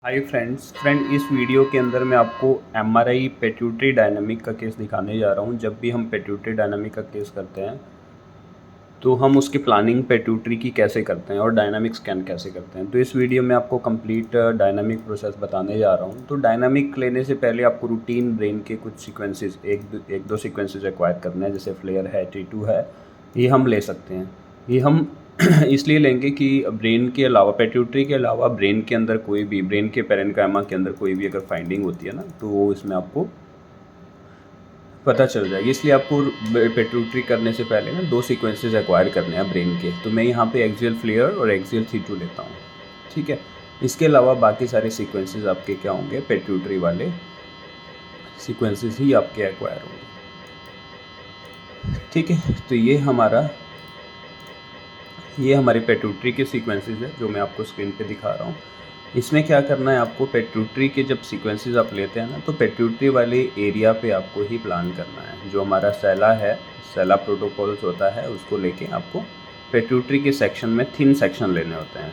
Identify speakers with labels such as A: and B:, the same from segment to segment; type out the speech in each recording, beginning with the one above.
A: Hi friend इस video के अंदर मैं आपको एमआरआई पेट्यूटरी डायनामिक का केस दिखाने जा रहा हूँ। जब भी हम पेट्यूटरी डायनामिक का केस करते हैं तो हम उसकी प्लानिंग पेट्यूटरी की कैसे करते हैं और डायनामिक स्कैन कैसे करते हैं। तो इस वीडियो में आपको कंप्लीट डायनामिक प्रोसेस बताने जा रहा हूँ। तो डायनामिक लेने से पहले आपको रूटीन ब्रेन के कुछ सीक्वेंसेस एक दो सीक्वेंसेस एक्वायर करने हैं। जैसे फ्लेयर है, T2 है, ये हम ले सकते हैं। ये हम इसलिए लेंगे कि ब्रेन के अलावा, पेट्यूटरी के अलावा ब्रेन के अंदर कोई भी, ब्रेन के पेरेन्काइमा के अंदर कोई भी अगर फाइंडिंग होती है ना, तो वो इसमें आपको पता चल जाएगी। इसलिए आपको पेट्यूटरी करने से पहले ना दो सीक्वेंसेस एक्वायर करने हैं ब्रेन के। तो मैं यहाँ पे एक्सियल फ्लेयर और एक्सियल T2 लेता हूँ, ठीक है। इसके अलावा बाकी सारे सीक्वेंसेस आपके क्या होंगे, पेट्यूटरी वाले सीक्वेंसेस ही आपके एक्वायर होंगे, ठीक है। तो ये हमारे पेट्यूटरी के सीक्वेंसेस है जो मैं आपको स्क्रीन पे दिखा रहा हूँ। इसमें क्या करना है आपको, पेट्यूटरी के जब सीक्वेंसेस आप लेते हैं ना, तो पेट्यूटरी वाले एरिया पे आपको ही प्लान करना है। जो हमारा सेला है, सेला प्रोटोकॉल्स होता है, उसको लेके आपको पेट्यूटरी के सेक्शन में थिन सेक्शन लेने होते हैं।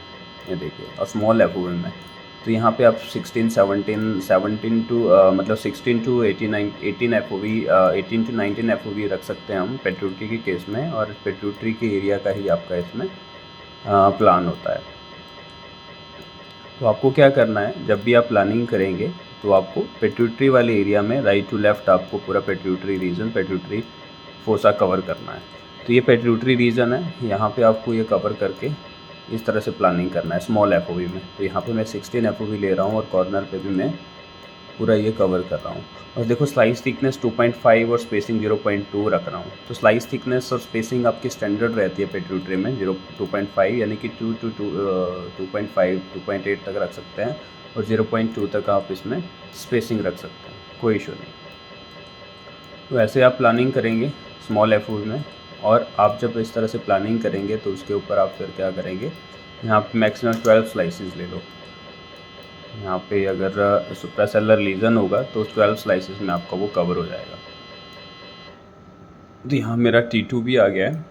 A: ये देखिए, और स्मॉल एफओवी में तो यहाँ पे आप 16 17 टू मतलब 16 टू 18 एफओवी 18 टू 19 एफओवी रख सकते हैं हम पेट्यूटरी के केस में। और पेट्यूटरी के एरिया का ही आपका इसमें प्लान होता है। तो आपको क्या करना है, जब भी आप प्लानिंग करेंगे तो आपको पेट्यूटरी वाले एरिया में राइट टू लेफ़्ट आपको पूरा pituitary region, pituitary fossa cover करना है। तो ये पेट्यूटरी रीजन है, यहाँ पे आपको ये कवर करके इस तरह से प्लानिंग करना है स्मॉल एफओवी में। तो यहाँ पे मैं 16 एफओवी ले रहा हूँ और कॉर्नर पे भी मैं पूरा ये कवर कर रहा हूँ। और देखो, स्लाइस थिकनेस 2.5 और स्पेसिंग 0.2 रख रहा हूँ। तो स्लाइस थिकनेस और स्पेसिंग आपकी स्टैंडर्ड रहती है पेट्यूटरी में 2.5, यानी कि 2.5 2.8 तक रख सकते हैं, और 0.2 तक आप इसमें स्पेसिंग रख सकते हैं, कोई इशू नहीं। तो ऐसे आप प्लानिंग करेंगे स्मॉल एफओवी में। और आप जब इस तरह से प्लानिंग करेंगे तो उसके ऊपर आप फिर क्या करेंगे, यहाँ पे मैक्सिमम 12 स्लाइसेस ले लो। यहाँ पे अगर सुप्रासेलर लीजन होगा तो 12 स्लाइसेस में आपका वो कवर हो जाएगा। तो यहाँ मेरा T2 भी आ गया है।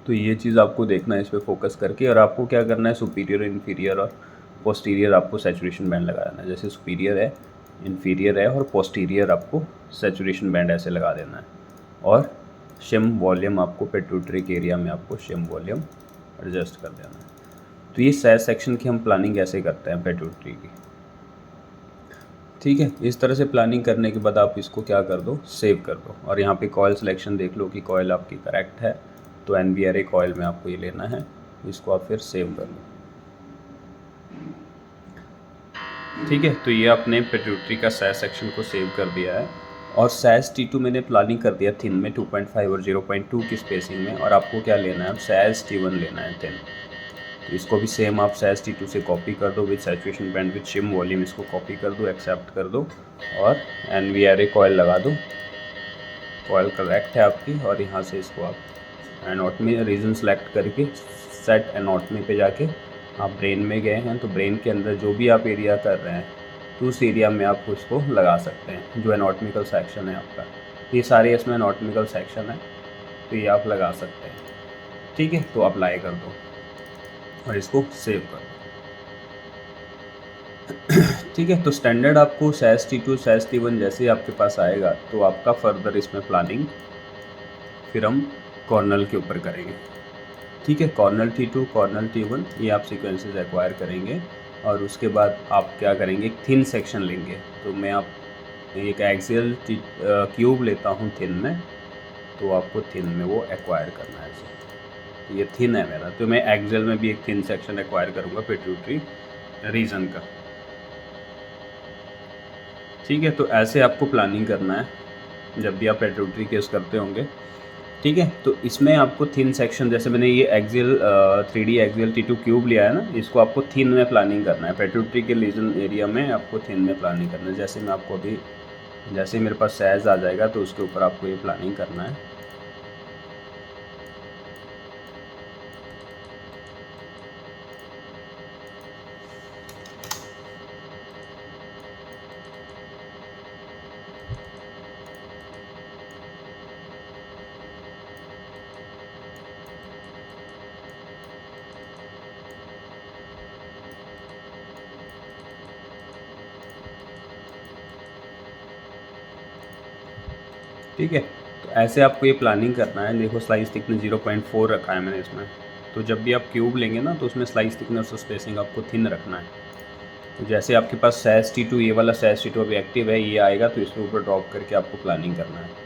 A: तो ये चीज़ आपको देखना है इस पर फोकस करके। और आपको क्या करना है, सुपीरियर, इन्फीरियर और पोस्टीरियर आपको सैचुरेशन बैंड लगा देना है। जैसे सुपीरियर है, इन्फीरियर है और पोस्टीरियर आपको सैचुरेशन बैंड ऐसे लगा देना है। और शिम वॉल्यूम आपको पेट्यूटरी के एरिया में आपको शिम वॉल्यूम एडजस्ट कर देना है। तो ये सैज सेक्शन की हम प्लानिंग ऐसे करते हैं पेट्यूटरी की, ठीक है। इस तरह से प्लानिंग करने के बाद आप इसको क्या कर दो, सेव कर दो। और यहाँ पे कॉयल सिलेक्शन देख लो कि कॉयल आपकी करेक्ट है। तो NBRA कॉयल में आपको ये लेना है, इसको आप फिर सेव कर लो, ठीक है। तो ये आपने पेट्यूटरी का सैज सेक्शन को सेव कर दिया है। और सैज T2 मैंने प्लानिंग कर दिया थिन में 2.5 और 0.2 की स्पेसिंग में। और आपको क्या लेना है, सैज T1 लेना है थिन। तो इसको भी सेम आप सैज T2 से कॉपी कर दो with saturation band with shim volume, इसको कॉपी कर दो, एक्सेप्ट कर दो और NBRA कॉयल लगा दो। कॉयल करेक्ट है आपकी। और यहाँ से इसको आप एनॉटमी रीजन सेलेक्ट करके सेट एनॉटमी पे जाके आप ब्रेन में गए हैं, तो ब्रेन के अंदर जो भी आप एरिया कर रहे हैं तो उस एरिया में आप उसको लगा सकते हैं, जो एनॉटमिकल सेक्शन है आपका। ये सारे इसमें एनॉटमिकल सेक्शन है, तो ये आप लगा सकते हैं, ठीक है। तो अप्लाई कर दो और इसको सेव कर दो, ठीक है। तो स्टैंडर्ड आपको सैज T2 सैज T1 जैसे ही आपके पास आएगा तो आपका फर्दर इसमें प्लानिंग फिर हम कॉर्नल के ऊपर करेंगे, ठीक है। कॉर्नल T2 कॉर्नल T1 ये आप सीक्वेंसेस एक्वायर करेंगे। और उसके बाद आप क्या करेंगे, एक थिन सेक्शन लेंगे। तो मैं आप एक एक्सियल क्यूब लेता हूँ थिन में, तो आपको थिन में वो एक्वायर करना है ऐसे। तो ये थिन है मेरा, तो मैं एक्सियल में भी एक थिन सेक्शन एक्वायर करूँगा पेट्यूटरी रीजन का, ठीक है। तो ऐसे आपको प्लानिंग करना है जब भी आप पेट्यूटरी केस करते होंगे, ठीक है। तो इसमें आपको थिन सेक्शन, जैसे मैंने ये axial 3D axial T2 cube लिया है ना, इसको आपको थिन में प्लानिंग करना है। पेट्यूटरी के लीजन एरिया में आपको थिन में प्लानिंग करना है। जैसे मैं आपको अभी, जैसे मेरे पास सैज आ जाएगा तो उसके ऊपर आपको ये प्लानिंग करना है। ठीक है। तो ऐसे आपको ये प्लानिंग करना है। देखो स्लाइस थिकनेस 0.4 रखा है मैंने इसमें। तो जब भी आप क्यूब लेंगे ना तो उसमें स्लाइस थिकनेस और स्पेसिंग आपको थिन रखना है। तो जैसे आपके पास सैस T2, ये वाला सैस T2 अभी एक्टिव है, ये आएगा तो इसके ऊपर ड्रॉप करके आपको प्लानिंग करना है।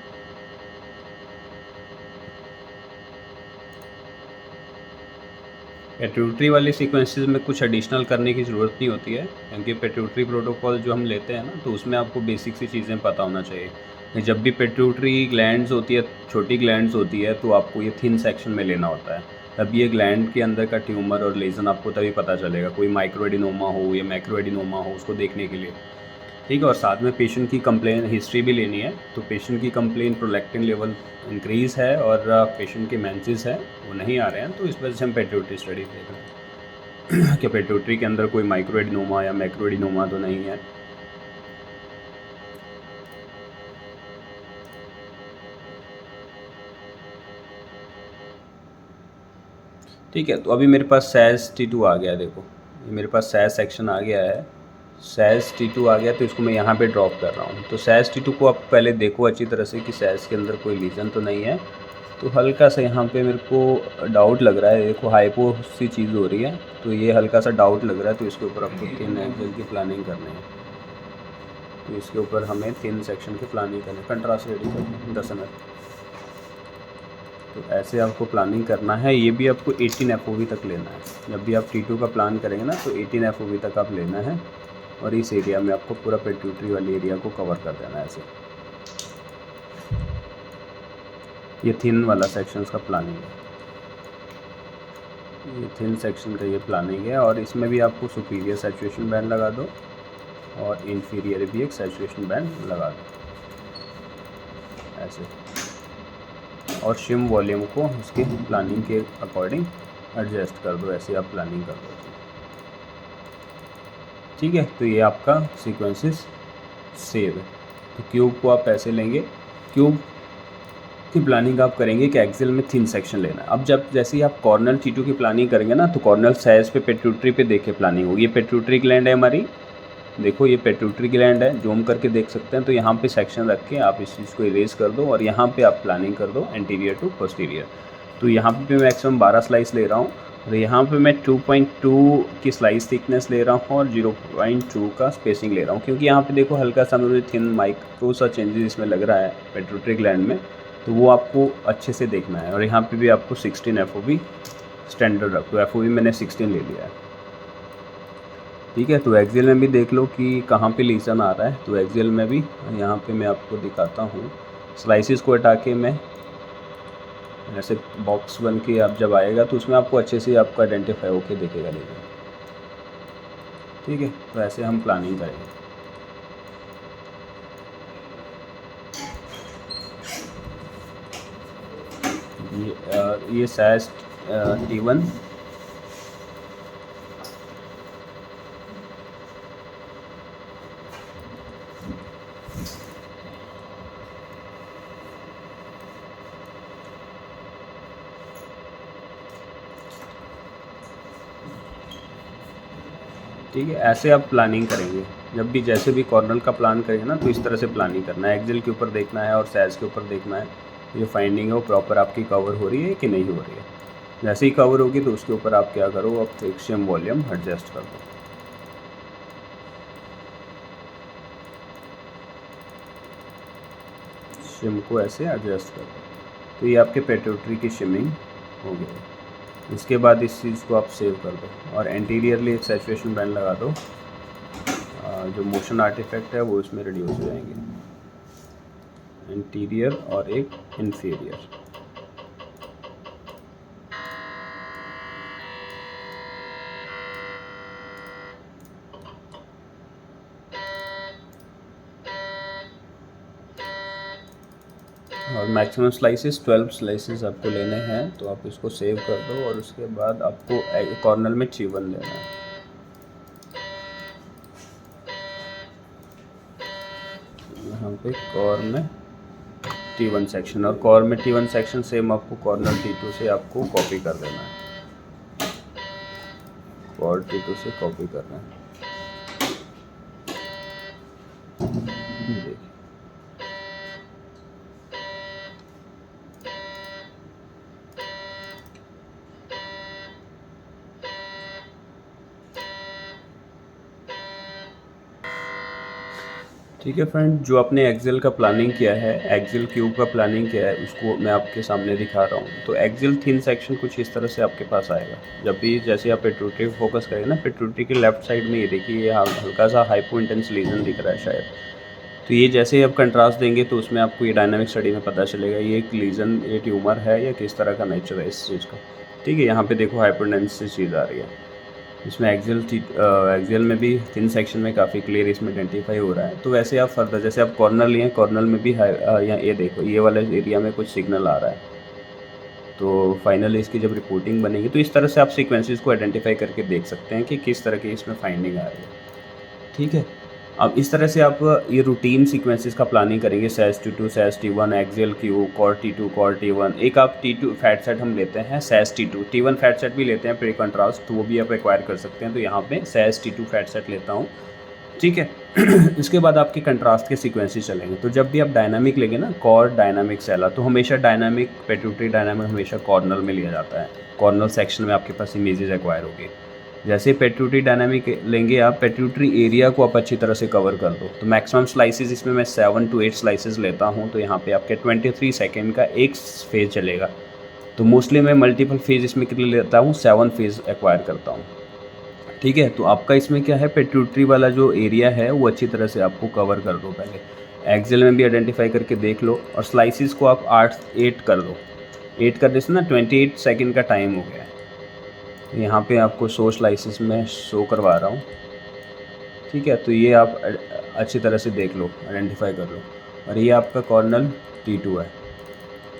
A: पेट्यूटरी वाले सीक्वेंसेस में कुछ एडिशनल करने की ज़रूरत नहीं होती है, क्योंकि पेट्यूटरी प्रोटोकॉल जो हम लेते हैं ना तो उसमें आपको बेसिक सी चीज़ें पता होना चाहिए कि जब भी पेट्यूटरी ग्लैंड्स होती है, छोटी ग्लैंड्स होती है, तो आपको ये थिन सेक्शन में लेना होता है। तब ये ग्लैंड के अंदर का ट्यूमर और लेजन आपको तभी पता चलेगा, कोई माइक्रोएडिनोमा हो या मैक्रोएडिनोमा हो उसको देखने के लिए। ठीक है। और साथ में पेशेंट की कंप्लेन हिस्ट्री भी लेनी है। तो पेशेंट की कंप्लेन प्रोलैक्टिन लेवल इंक्रीज़ है और पेशेंट के मेंसेस है वो नहीं आ रहे हैं, तो इस वजह से हम पेट्यूटरी स्टडी देख रहे हैं कि पेट्यूटरी के अंदर कोई माइक्रोएडिनोमा या मैक्रोएडिनोमा तो नहीं है। ठीक है। तो अभी मेरे पास सैस T2 आ गया है। देखो ये मेरे पास सैस सेक्शन आ गया है, सैस T2 आ गया, तो इसको मैं यहाँ पे ड्रॉप कर रहा हूँ। तो सैस T2 को आप पहले देखो अच्छी तरह से कि सैस के अंदर कोई लीजन तो नहीं है। तो हल्का सा यहाँ पे मेरे को डाउट लग रहा है। देखो हाइपो सी चीज़ हो रही है, तो ये हल्का सा डाउट लग रहा है, तो इसके ऊपर आपको थिन एंगल की प्लानिंग करनी है। तो इसके ऊपर हमें थिन सेक्शन की प्लानिंग करनी है। कंट्रास्ट रेडी करना 10 ml। तो ऐसे आपको प्लानिंग करना है। ये भी आपको 18 FOV तक लेना है। जब भी आप T2 का प्लान करेंगे ना तो 18 FOV तक आप लेना है, और इस एरिया में आपको पूरा पेट्यूटरी वाली एरिया को कवर कर देना है ऐसे। ये थिन वाला सेक्शन का प्लानिंग है, ये थिन सेक्शन का ये प्लानिंग है। और इसमें भी आपको सुपीरियर सैचुरेशन बैंड लगा दो और इंफीरियर भी एक सैचुरेशन बैंड लगा दो ऐसे। और शिम वॉल्यूम को उसकी प्लानिंग के अकॉर्डिंग एडजस्ट कर दो, ऐसे आप प्लानिंग कर दो। ठीक है। तो ये आपका सीक्वेंसेस सेव है। तो क्यूब को आप ऐसे लेंगे, क्यूब की प्लानिंग आप करेंगे कि एक्सेल में थिन सेक्शन लेना है। अब जब जैसे ही आप कॉर्नल T2 की प्लानिंग करेंगे ना तो कॉर्नल सैस पे पेट्यूटरी पे देखे प्लानिंग होगी। ये पेट्यूटरी ग्लैंड है हमारी, देखो ये पेट्यूटरी ग्लैंड है, जूम करके देख सकते हैं। तो यहाँ पे सेक्शन रख के आप इस चीज़ को इरेज कर दो और यहाँ पे आप प्लानिंग कर दो एंटीरियर टू पोस्टीरियर। तो यहाँ पे मैं मैक्सिमम 12 स्लाइस ले रहा हूँ, और यहाँ पे मैं 2.2 की स्लाइस थिकनेस ले रहा हूँ और 0.2 का स्पेसिंग ले रहा हूँ, क्योंकि यहाँ पे देखो हल्का सा मुझे थिन माइक्रो सा चेंजेस इसमें लग रहा है पेट्यूटरी ग्लैंड में, तो वो आपको अच्छे से देखना है। और यहाँ पे भी आपको 16 FOV स्टैंडर्ड रख दो। FOV मैंने 16 ले लिया है। ठीक है। तो एक्सेल में भी देख लो कि कहाँ पे लीजन आ रहा है। तो एक्सेल में भी यहाँ पे मैं आपको दिखाता हूँ। स्लाइसिस को हटा के मैं ऐसे बॉक्स बन के आप जब आएगा तो उसमें आपको अच्छे से आपको आइडेंटिफाई होके दिखेगा लीजन। ठीक है। तो ऐसे हम प्लानिंग करेंगे। ये सैस T1 ठीक है। ऐसे आप प्लानिंग करेंगे। जब भी जैसे भी कॉर्नर का प्लान करेंगे ना तो इस तरह से प्लानिंग करना है। एक्सेल के ऊपर देखना है और सैस के ऊपर देखना है ये फाइंडिंग है वो प्रॉपर आपकी कवर हो रही है कि नहीं हो रही है। जैसे ही कवर होगी तो उसके ऊपर आप क्या करो, आप एक शिम वॉल्यूम एडजस्ट कर दो। शिम को ऐसे एडजस्ट कर दो। तो ये आपके पेट्यूटरी की शिमिंग हो गई। इसके बाद इस चीज़ को आप सेव कर दो और एंटीरियरली एक सैचुरेशन बैंड लगा दो। जो मोशन आर्टिफैक्ट है वो इसमें रिड्यूस हो जाएंगे, इंटीरियर और एक इंफीरियर। और मैक्सिमम स्लाइसेस 12 स्लाइसेस आपको लेने हैं, तो आप इसको सेव कर दो। और उसके बाद आपको कॉर्नर में T1 लेना है। यहाँ पे कॉर में T1 सेक्शन, और कॉर में T1 सेक्शन सेम आपको कॉर्नर T2 से आपको कॉपी कर देना है। कॉर T2 से कॉपी करना है। देखिए ठीक है फ्रेंड, जो आपने एक्सेल का प्लानिंग किया है, एक्सेल क्यूब का प्लानिंग किया है, उसको मैं आपके सामने दिखा रहा हूँ। तो एक्सेल थिन सेक्शन कुछ इस तरह से आपके पास आएगा। जब भी जैसे आप पिट्यूटरी फोकस करेंगे ना, पिट्यूटरी के लेफ्ट साइड में ये देखिए, ये हल्का सा हाइपो इंटेंस लीजन दिख रहा है शायद। तो ये जैसे ही आप कंट्रास्ट देंगे तो उसमें आपको ये डायनामिक स्टडी में पता चलेगा ये एक लीजन, ये ट्यूमर है या किस तरह का नेचर है इस चीज़ का। ठीक है, यहाँ पे देखो हाइपो इंटेंस चीज़ आ रही है। इसमें एक्सेल में भी थिन सेक्शन में काफ़ी क्लियर इसमें आइडेंटिफाई हो रहा है। तो वैसे आप फर्दर जैसे आप कॉर्नर लिए हैं, कॉर्नर में भी यहाँ ये देखो, ये वाले एरिया में कुछ सिग्नल आ रहा है। तो फाइनली इसकी जब रिपोर्टिंग बनेगी तो इस तरह से आप सीक्वेंसेस को आइडेंटिफाई करके देख सकते हैं कि किस तरह की इसमें फाइंडिंग आ रही है। ठीक है, अब इस तरह से आप ये रूटीन सीक्वेंसेस का प्लानिंग करेंगे। SASS T2, SASS T1, axial क्यू, कॉर T2, कॉर T1। एक आप T2 फैट सेट हम लेते हैं SASS T2, T1 fat set भी लेते हैं प्री कंट्रास्ट, तो वो भी आप एक्वायर कर सकते हैं। तो यहाँ पे SASS T2 फैट सेट लेता हूँ। ठीक है इसके बाद आपके कंट्रास्ट के सीक्वेंसेस चलेंगे। तो जब भी आप डायनामिक लेंगे ना, कॉर डायनामिक सेला, तो हमेशा डायनामिक पिट्यूटरी डायनामिक हमेशा कॉर्नल में लिया जाता है। कॉर्नल सेक्शन में आपके पास इमेजेस एक्वायर होगी। जैसे पिट्यूटरी डायनामिक लेंगे आप, पिट्यूटरी एरिया को आप अच्छी तरह से कवर कर दो। तो मैक्सिमम स्लाइसेस इसमें मैं 7 to 8 स्लाइसेस लेता हूँ। तो यहाँ पे आपके 23 सेकेंड का एक फेज़ चलेगा। तो मोस्टली मैं मल्टीपल फेज़ इसमें कितने लेता हूँ, 7 फेज़ एक्वायर करता हूँ। ठीक है, तो आपका इसमें क्या है, पिट्यूटरी वाला जो एरिया है वो अच्छी तरह से आपको कवर कर दो। पहले एक्सेल में भी आइडेंटिफाई करके देख लो, और स्लाइसिस को आप 8 कर दो। 8 करने से ना 28 सेकेंड का टाइम हो गया है। यहाँ पे आपको शो स्लाइसिस में शो करवा रहा हूँ। ठीक है, तो ये आप अच्छी तरह से देख लो, आइडेंटिफाई कर लो। और ये आपका कॉर्नल T2 है।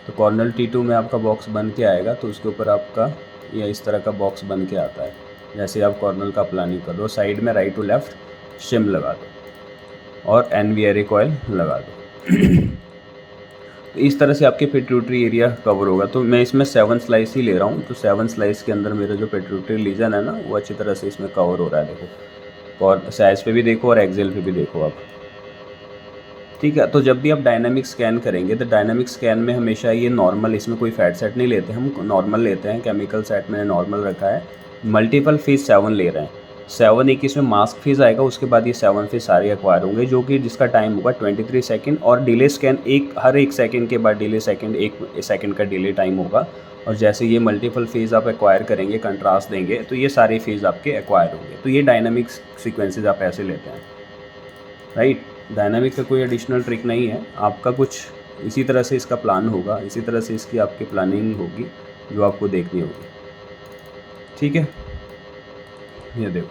A: तो कॉर्नल T2 में आपका बॉक्स बन के आएगा, तो उसके ऊपर आपका ये इस तरह का बॉक्स बन के आता है। जैसे आप कॉर्नल का प्लानिंग कर दो, साइड में राइट टू लेफ़्ट शिम लगा दो और NVRA कॉयल लगा दो। तो इस तरह से आपके पिट्यूटरी एरिया कवर होगा। तो मैं इसमें 7 स्लाइस ही ले रहा हूँ। तो 7 स्लाइस के अंदर मेरा जो पिट्यूटरी लीजन है ना, वो अच्छी तरह से इसमें कवर हो रहा है। देखो, और SASS पे भी देखो और एक्सेल पे भी देखो आप। ठीक है, तो जब भी आप डायनामिक स्कैन करेंगे, तो डायनामिक स्कैन में हमेशा ये नॉर्मल, इसमें कोई फैट सेट नहीं लेते, हम नॉर्मल लेते हैं। केमिकल सेट मैंने नॉर्मल रखा है। मल्टीपल फेज 7 ले रहे हैं। 7 एक इसमें मास्क फेज आएगा, उसके बाद ये 7 फेज सारे एक्वायर होंगे, जो कि जिसका टाइम होगा 23 सेकेंड। और डिले स्कैन हर एक सेकेंड के बाद डिले सेकेंड, 1 सेकेंड का डिले टाइम होगा। और जैसे ये मल्टीपल फेज आप एक्वायर करेंगे, कंट्रास्ट देंगे, तो ये सारे फेज आपके एक्वायर होंगे। तो ये डायनामिक सीक्वेंसेज आप ऐसे लेते हैं, राइट। डायनामिक का कोई एडिशनल ट्रिक नहीं है, आपका कुछ इसी तरह से इसका प्लान होगा, इसी तरह से इसकी आपकी प्लानिंग होगी जो आपको देखनी होगी। ठीक है, ये देखो,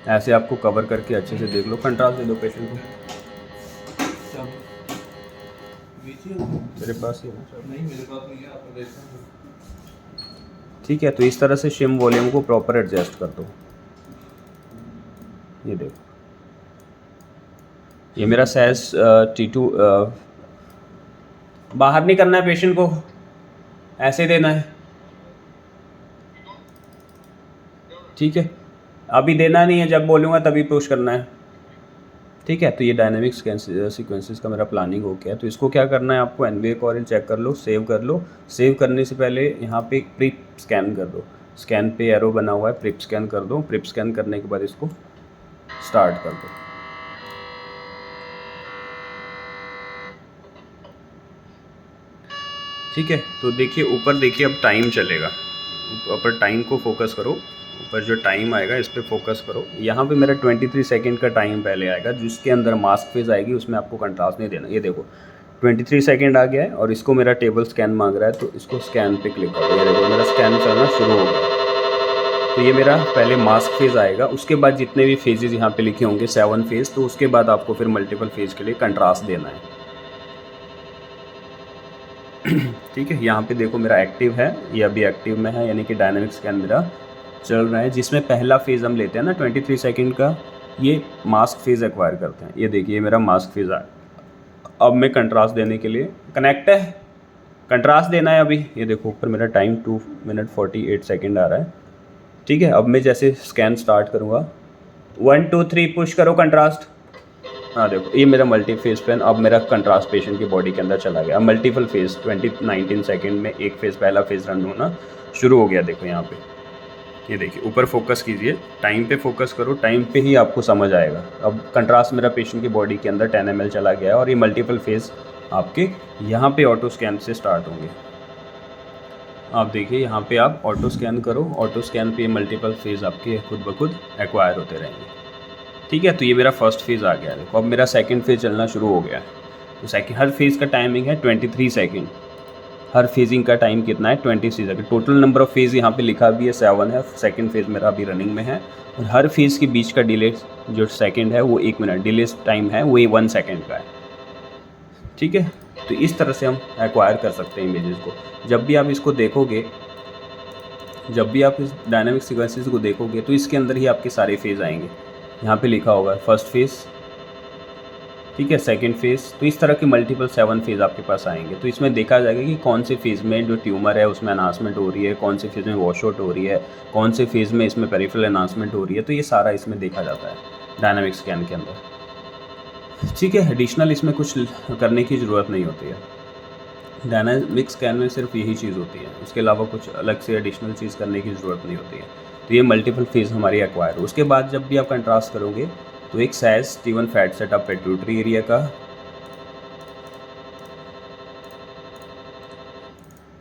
A: ऐसे आपको कवर करके अच्छे से देख लो। कंट्रास्ट दे दो पेशेंट को। मेरे पास ही है ना? नहीं, मेरे पास नहीं है, आपको देखना। ठीक है, तो इस तरह से शिम वॉल्यूम को प्रॉपर एडजस्ट कर दो। ये देखो, ये मेरा SASS T2 बाहर नहीं करना है, पेशेंट को ऐसे देना है। ठीक है, अभी देना नहीं है, जब बोलूँगा तभी पुश करना है। ठीक है, तो ये डायनामिक सीक्वेंसेस का मेरा प्लानिंग हो गया। तो इसको क्या करना है, आपको NVRA कॉयल चेक कर लो, सेव कर लो। सेव करने से पहले यहाँ पे प्रिप स्कैन कर दो। स्कैन पे एरो बना हुआ है, प्रिप स्कैन कर दो। प्रिप स्कैन करने के बाद इसको स्टार्ट कर दो। ठीक है, तो देखिए ऊपर, देखिए अब टाइम चलेगा। ऊपर टाइम को फोकस करो, ऊपर जो टाइम आएगा इस पर फोकस करो। यहाँ पे मेरा 23 सेकेंड का टाइम पहले आएगा, जिसके अंदर मास्क फेज आएगी, उसमें आपको कंट्रास्ट नहीं देना। ये देखो 23 सेकेंड आ गया है और इसको मेरा टेबल स्कैन मांग रहा है, तो इसको स्कैन पे क्लिक करो। ये देखो मेरा स्कैन चलना शुरू हो गया। तो ये मेरा पहले मास्क फेज आएगा, उसके बाद जितने भी फेजेस यहाँ पे लिखे होंगे 7 फेज, तो उसके बाद आपको फिर मल्टीपल फेज के लिए कंट्रास्ट देना है। ठीक है, यहाँ पे देखो मेरा एक्टिव है, ये अभी एक्टिव में है, यानी कि डायनामिक स्कैन मेरा चल रहा है, जिसमें पहला फेज़ हम लेते हैं ना 23 सेकंड का, ये मास्क फेज़ एक्वायर करते हैं। ये देखिए मेरा मास्क फेज़ आया। अब मैं कंट्रास्ट देने के लिए कनेक्ट है, कंट्रास्ट देना है अभी। ये देखो ऊपर मेरा टाइम 2 मिनट 48 सेकेंड आ रहा है। ठीक है, अब मैं जैसे स्कैन स्टार्ट करूँगा, 1 2 3 पुश करो कंट्रास्ट। हाँ देखो, ये मेरा मल्टी फेज पेन, अब मेरा कंट्रास्ट पेशेंट की बॉडी के अंदर चला गया। अब मल्टीपल फेज 19 सेकेंड में एक फेज़, पहला फेज़ रन होना शुरू हो गया। देखो यहाँ पे ये देखिए ऊपर फोकस कीजिए, टाइम पे फोकस करो, टाइम पे ही आपको समझ आएगा। अब कंट्रास्ट मेरा पेशेंट की बॉडी के अंदर 10 ml चला गया है और ये मल्टीपल फेज़ आपके यहाँ पे ऑटो स्कैन से स्टार्ट होंगे। आप देखिए यहाँ पे आप ऑटो स्कैन करो, ऑटो स्कैन पे मल्टीपल फेज़ आपके खुद ब खुद एक्वायर होते रहेंगे। ठीक है, तो ये मेरा फर्स्ट फेज़ आ गया। देखो अब मेरा सेकंड फेज़ चलना शुरू हो गया है। तो सेकंड हर फेज़ का टाइमिंग है 23 सेकंड। हर फेजिंग का टाइम कितना है 26 second. Total number of phase यहाँ पे लिखा भी है 7 है। सेकंड फेज़ मेरा अभी रनिंग में है और हर फेज़ के बीच का डिले जो सेकंड है वो 1 मिनट, डिले टाइम है वो 1 सेकंड का है। ठीक है, तो इस तरह से हम एक्वायर कर सकते हैं इमेजेस को। जब भी आप इसको देखोगे, जब भी आप इस डायनामिक सीक्वेंसेस को देखोगे तो इसके अंदर ही आपके सारे फेज़ आएंगे। यहाँ पे लिखा होगा फर्स्ट फेज़, ठीक है, सेकंड फेज़। तो इस तरह के मल्टीपल 7 फेज़ आपके पास आएंगे। तो इसमें देखा जाएगा कि कौन से फेज़ में जो ट्यूमर है उसमें एनहांसमेंट हो रही है, कौन से फेज़ में वॉश आउट हो रही है, कौन से फेज़ में इसमें पेरिफेरल एनहांसमेंट हो रही है। तो ये सारा इसमें देखा जाता है डायनामिक स्कैन के अंदर। ठीक है, एडिशनल इसमें कुछ करने की ज़रूरत नहीं होती है। डायनामिक स्कैन में सिर्फ यही चीज़ होती है, उसके अलावा कुछ अलग से एडिशनल चीज़ करने की ज़रूरत नहीं होती है। तो ये मल्टीपल फेज़ हमारी एक्वायर हो। उसके बाद जब भी आप कंट्रास्ट करोगे तो एक size T1 fat setup pituitary area का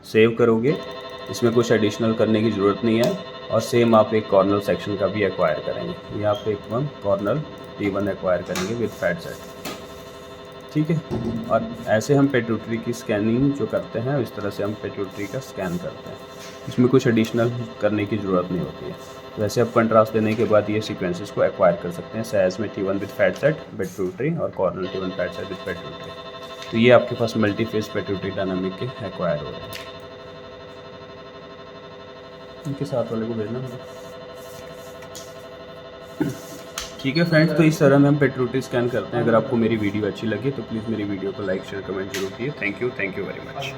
A: सेव करोगे, इसमें कुछ एडिशनल करने की ज़रूरत नहीं है। और सेम आप एक कॉर्नल सेक्शन का भी एक्वायर करेंगे। ये आप एक कॉर्नल T1 एक्वायर करेंगे विद फैट सेट। ठीक है, और ऐसे हम पेट्यूटरी की स्कैनिंग जो करते हैं इस तरह से हम पेट्यूटरी का स्कैन करते हैं। इसमें कुछ एडिशनल करने की ज़रूरत नहीं होती है। तो ऐसे आप कंट्रास्ट देने के बाद ये सीक्वेंसेस को एक्वायर कर सकते हैं। साइज में T1 with fat sat pituitary और coronal T1 fat sat with pituitary. तो ये आपके पास मल्टी फेज पेट्यूटरी डायनामिक के एक्वायर हो रहे हैं। इनके साथ वाले को भेजना मुझे। ठीक है फ्रेंड्स, तो इस तरह में हम पेट्यूटरी स्कैन करते हैं। अगर आपको मेरी वीडियो अच्छी लगी तो प्लीज़ मेरी वीडियो को लाइक शेयर कमेंट जरूर कीजिए। Thank you very much.